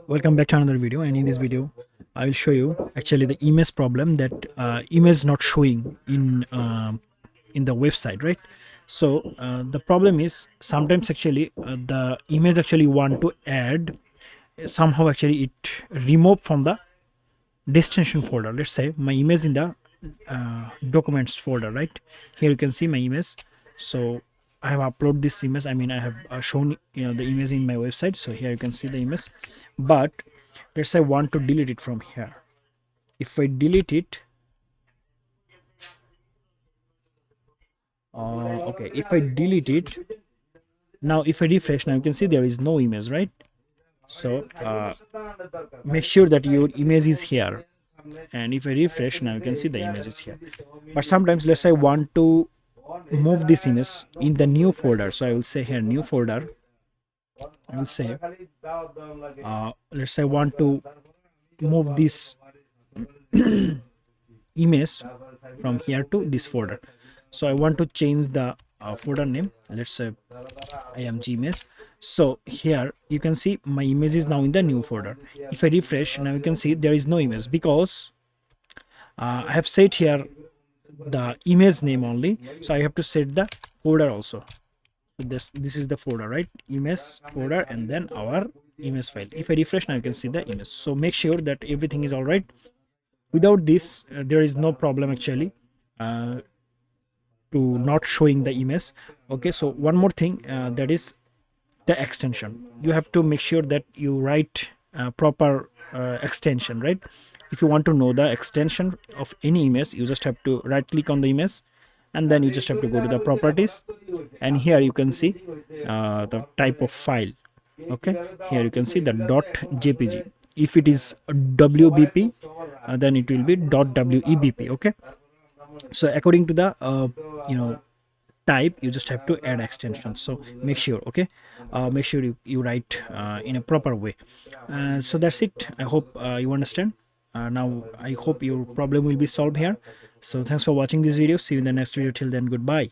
Welcome back to another video, and in this video I will show you actually the image problem that image not showing in the website, right? So the problem is sometimes actually the image actually want to add, somehow actually it remove from the destination folder. Let's say my image in the documents folder, right? Here you can see my image. So I have uploaded this image. I mean, I have shown the image in my website. So here you can see the image, but let's say I want to delete it from here. If I delete it, okay, if I delete it now, if I refresh, now you can see there is no image, right? So make sure that your image is here, and if I refresh, now you can see the image is here. But sometimes let's say I want to move this image in the new folder. So I will say here new folder. I will say let's say I want to move this image from here to this folder. So I want to change the folder name. Let's say img image. So here you can see my image is now in the new folder. If I refresh, now you can see there is no image because I have set here the image name only. So I have to set the folder also. So this is the folder, right? Image folder, and then our image file. If I refresh, now you can see the image. So make sure that everything is all right. Without this there is no problem actually to not showing the image. Okay, so one more thing, that is the extension. You have to make sure that you write proper extension, right? If you want to know the extension of any image, you just have to right click on the image, and then you just have to go to the properties, and here you can see the type of file. Okay, here you can see the .jpg. If it is wbp, then it will be .webp. Okay, so according to the type, you just have to add extensions. So make sure, okay, make sure you write in a proper way. So that's it. I hope you understand. Now I hope your problem will be solved here. So thanks for watching this video. See you in the next video. Till then, goodbye.